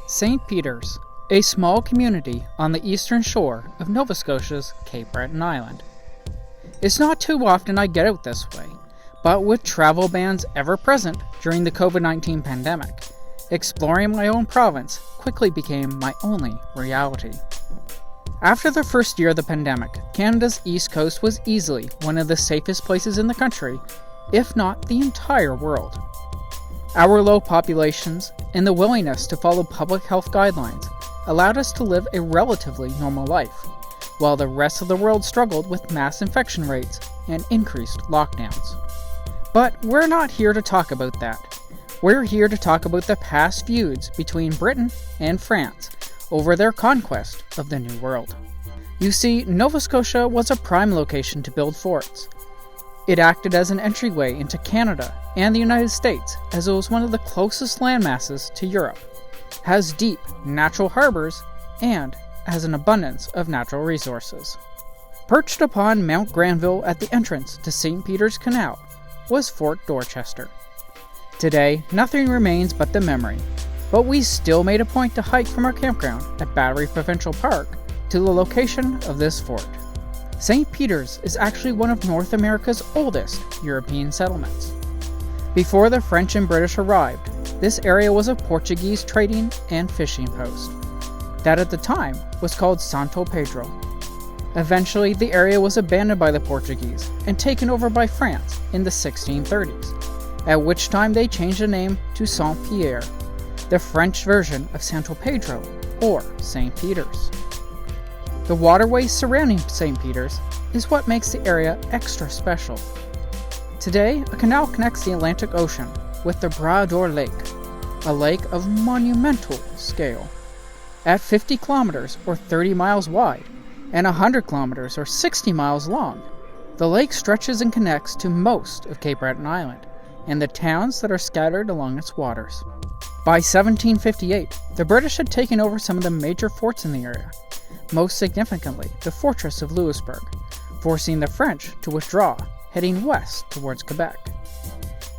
St. Peters, a small community on the eastern shore of Nova Scotia's Cape Breton Island. It's not too often I get out this way, but with travel bans ever present during the COVID-19 pandemic, exploring my own province quickly became my only reality. After the first year of the pandemic, Canada's east coast was easily one of the safest places in the country, if not the entire world. Our low populations and the willingness to follow public health guidelines allowed us to live a relatively normal life, while the rest of the world struggled with mass infection rates and increased lockdowns. But we're not here to talk about that. We're here to talk about the past feuds between Britain and France over their conquest of the New World. You see, Nova Scotia was a prime location to build forts. It acted as an entryway into Canada and the United States, as it was one of the closest landmasses to Europe, has deep natural harbors, and has an abundance of natural resources. Perched upon Mount Genville at the entrance to St. Peters Canal was Fort Dorchester. Today, nothing remains but the memory, but we still made a point to hike from our campground at Battery Provincial Park to the location of this fort. St. Peters is actually one of North America's oldest European settlements. Before the French and British arrived, this area was a Portuguese trading and fishing post that at the time was called Santo Pedro. Eventually, the area was abandoned by the Portuguese and taken over by France in the 1630s, at which time they changed the name to Saint-Pierre, the French version of Santo Pedro, or St. Peters. The waterway surrounding St. Peters is what makes the area extra special. Today, a canal connects the Atlantic Ocean with the Bras d'Or Lake, a lake of monumental scale. At 50 kilometers or 30 miles wide and 100 kilometers or 60 miles long, the lake stretches and connects to most of Cape Breton Island and the towns that are scattered along its waters. By 1758, the British had taken over some of the major forts in the area, most significantly the fortress of Louisbourg, forcing the French to withdraw, heading west towards Quebec.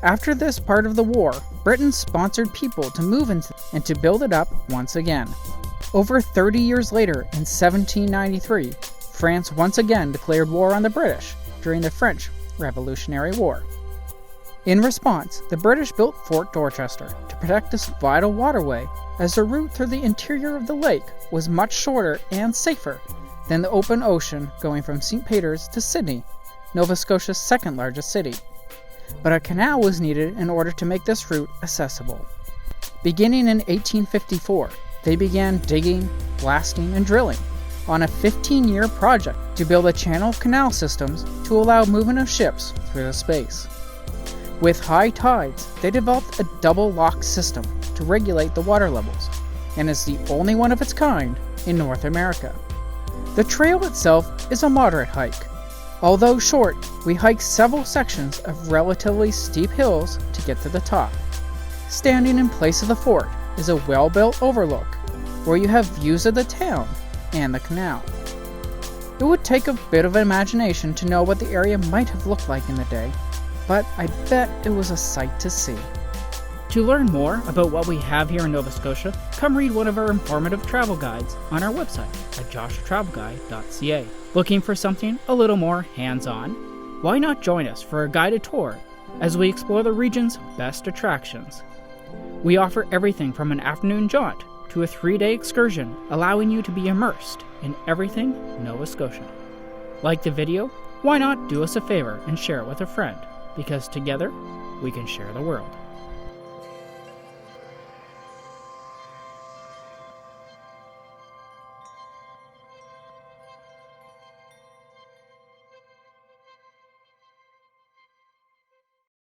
After this part of the war, Britain sponsored people to move into and to build it up once again. Over 30 years later, in 1793, France once again declared war on the British during the French Revolutionary War. In response, the British built Fort Dorchester to protect this vital waterway, as the route through the interior of the lake was much shorter and safer than the open ocean going from St. Peters to Sydney, Nova Scotia's second largest city. But a canal was needed in order to make this route accessible. Beginning in 1854, they began digging, blasting, and drilling on a 15-year project to build a channel of canal systems to allow movement of ships through the space. With high tides, they developed a double lock system to regulate the water levels, and is the only one of its kind in North America. The trail itself is a moderate hike. Although short, we hiked several sections of relatively steep hills to get to the top. Standing in place of the fort is a well-built overlook, where you have views of the town and the canal. It would take a bit of imagination to know what the area might have looked like in the day, but I bet it was a sight to see. To learn more about what we have here in Nova Scotia, come read one of our informative travel guides on our website at joshuatravelguide.ca. Looking for something a little more hands-on? Why not join us for a guided tour as we explore the region's best attractions? We offer everything from an afternoon jaunt to a 3-day excursion, allowing you to be immersed in everything Nova Scotia. Like the video? Why not do us a favor and share it with a friend? Because together, we can share the world.